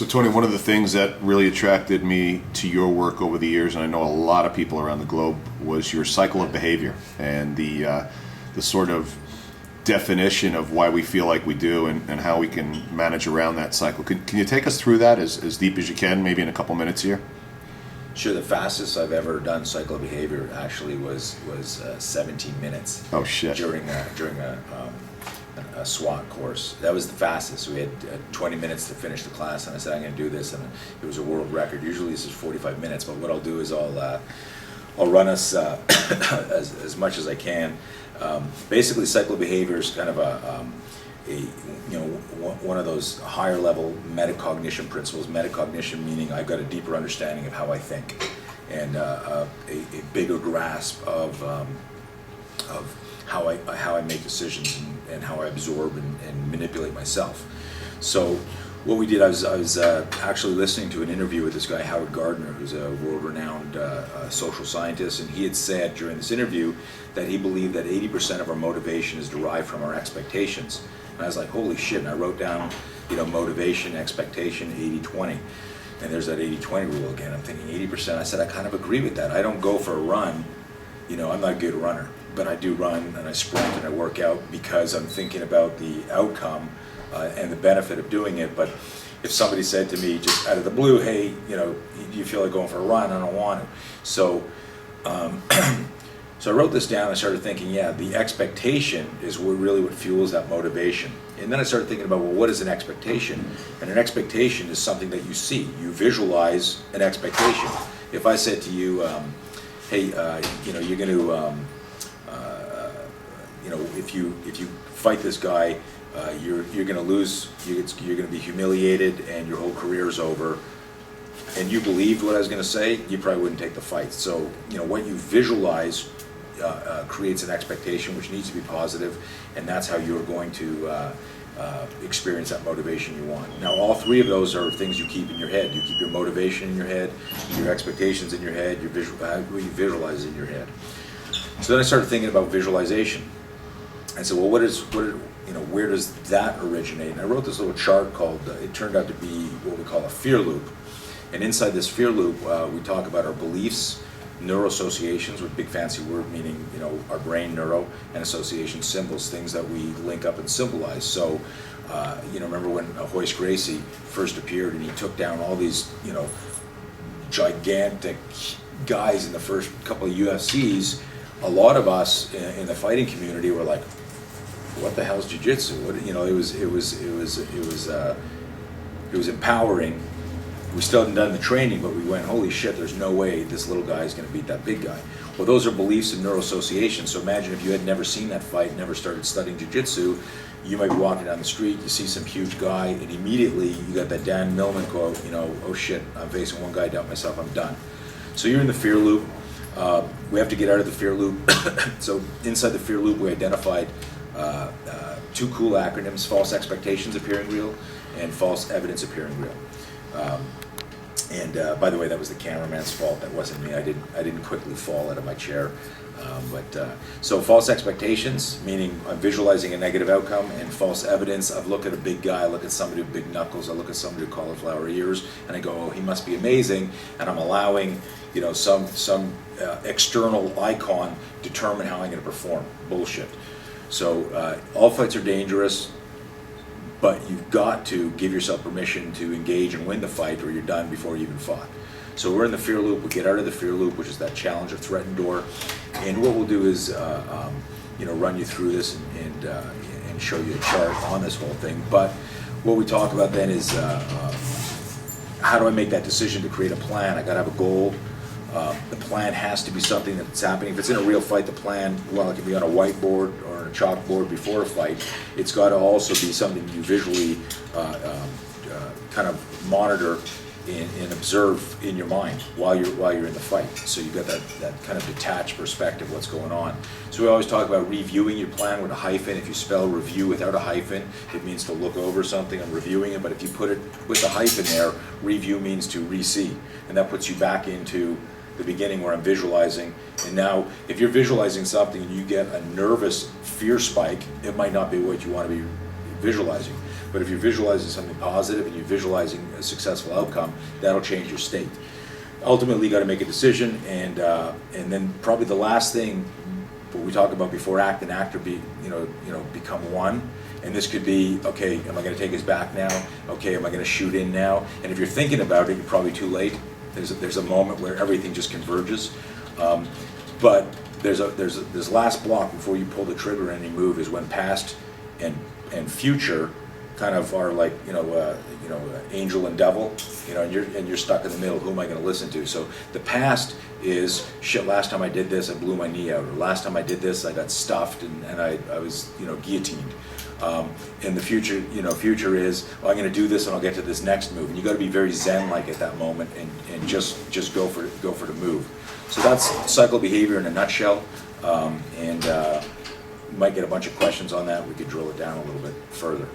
So Tony, one of the things that really attracted me to your work over the years, and I know a lot of people around the globe, was your cycle of behavior and the sort of definition of why we feel like we do and how we can manage around that cycle. Can you take us through that as deep as you can, maybe in a couple minutes here? Sure. The fastest I've ever done cycle of behavior actually was 17 minutes. Oh shit! During a SWAT course. That was the fastest. We had 20 minutes to finish the class, and I said I'm going to do this, and it was a world record. Usually this is 45 minutes, but what I'll do is I'll run us as much as I can. Basically, cycle of behavior is kind of one of those higher level metacognition principles. Metacognition meaning I've got a deeper understanding of how I think, and a bigger grasp of how I make decisions and how I absorb and manipulate myself. So what we did, I was actually listening to an interview with this guy Howard Gardner, who's a world-renowned social scientist, and he had said during this interview that he believed that 80% of our motivation is derived from our expectations. And I was like, holy shit! And I wrote down, motivation, expectation, 80-20. And there's that 80-20 rule again. I'm thinking 80%. I said, I kind of agree with that. I don't go for a run. I'm not a good runner, but I do run and I sprint and I work out because I'm thinking about the outcome and the benefit of doing it. But if somebody said to me just out of the blue, hey, do you feel like going for a run? I don't want to. So, so I wrote this down. I started thinking, yeah, the expectation is really what fuels that motivation. And then I started thinking about, well, what is an expectation? And an expectation is something that you see. You visualize an expectation. If I said to you, hey, you're going to, if you fight this guy, you're going to lose. You're going to be humiliated, and your whole career is over. And you believed what I was going to say, you probably wouldn't take the fight. So, what you visualize creates an expectation, which needs to be positive, and that's how you're going to experience that motivation you want. Now, all three of those are things you keep in your head. You keep your motivation in your head, your expectations in your head, what you visualize in your head. So then I started thinking about visualization. I said, well, where does that originate? And I wrote this little chart called, it turned out to be what we call a fear loop. And inside this fear loop, we talk about our beliefs, neuroassociations, with big fancy word meaning, our brain neuro, and association symbols, things that we link up and symbolize. So, remember when Hoist Gracie first appeared and he took down all these, gigantic guys in the first couple of UFCs, a lot of us in the fighting community were like, what the hell is jiu-jitsu? It was empowering. We still hadn't done the training, but we went, holy shit, there's no way this little guy is going to beat that big guy. Well, those are beliefs and neuroassociation. So imagine if you had never seen that fight, never started studying jiu-jitsu, you might be walking down the street, you see some huge guy, and immediately you got that Dan Millman quote, oh shit, I'm facing one guy, doubt myself, I'm done. So you're in the fear loop. We have to get out of the fear loop. So inside the fear loop, we identified two cool acronyms: false expectations appearing real and false evidence appearing real. By the way, that was the cameraman's fault. That wasn't me. I didn't quickly fall out of my chair. So false expectations, meaning I'm visualizing a negative outcome, and false evidence. I've looked at a big guy, I look at somebody with big knuckles, I look at somebody with cauliflower ears, and I go, oh, he must be amazing, and I'm allowing some external icon determine how I'm going to perform. Bullshit. So all fights are dangerous, but you've got to give yourself permission to engage and win the fight, or you're done before you even fought. So we're in the fear loop. We get out of the fear loop, which is that challenge or threatened door. And what we'll do is, run you through this and show you a chart on this whole thing. But what we talk about then is how do I make that decision to create a plan? I got to have a goal. The plan has to be something that's happening. If it's in a real fight, the plan, well, it can be on a whiteboard or on a chalkboard before a fight. It's got to also be something you visually kind of monitor and observe in your mind while you're in the fight. So you got that kind of detached perspective, what's going on. So we always talk about reviewing your plan with a hyphen. If you spell review without a hyphen, it means to look over something. I'm reviewing it, but if you put it with the hyphen there, review means to re-see, and that puts you back into the beginning where I'm visualizing. And now, if you're visualizing something and you get a nervous fear spike, it might not be what you want to be visualizing. But if you're visualizing something positive and you're visualizing a successful outcome, that'll change your state. Ultimately, you got to make a decision, and then probably the last thing, what we talk about before act and actor become one. And this could be, okay, am I going to take his back now? Okay, am I going to shoot in now? And if you're thinking about it, you're probably too late. There's a moment where everything just converges. But there's last block before you pull the trigger and any move is when past and future kind of are like angel and devil, and you're stuck in the middle. Who am I going to listen to? So the past is shit. Last time I did this, I blew my knee out. Or last time I did this, I got stuffed and I was guillotined. And the future, future is, I'm going to do this and I'll get to this next move. And you got to be very zen-like at that moment and just go for the move. So that's cycle behavior in a nutshell. You might get a bunch of questions on that. We could drill it down a little bit further.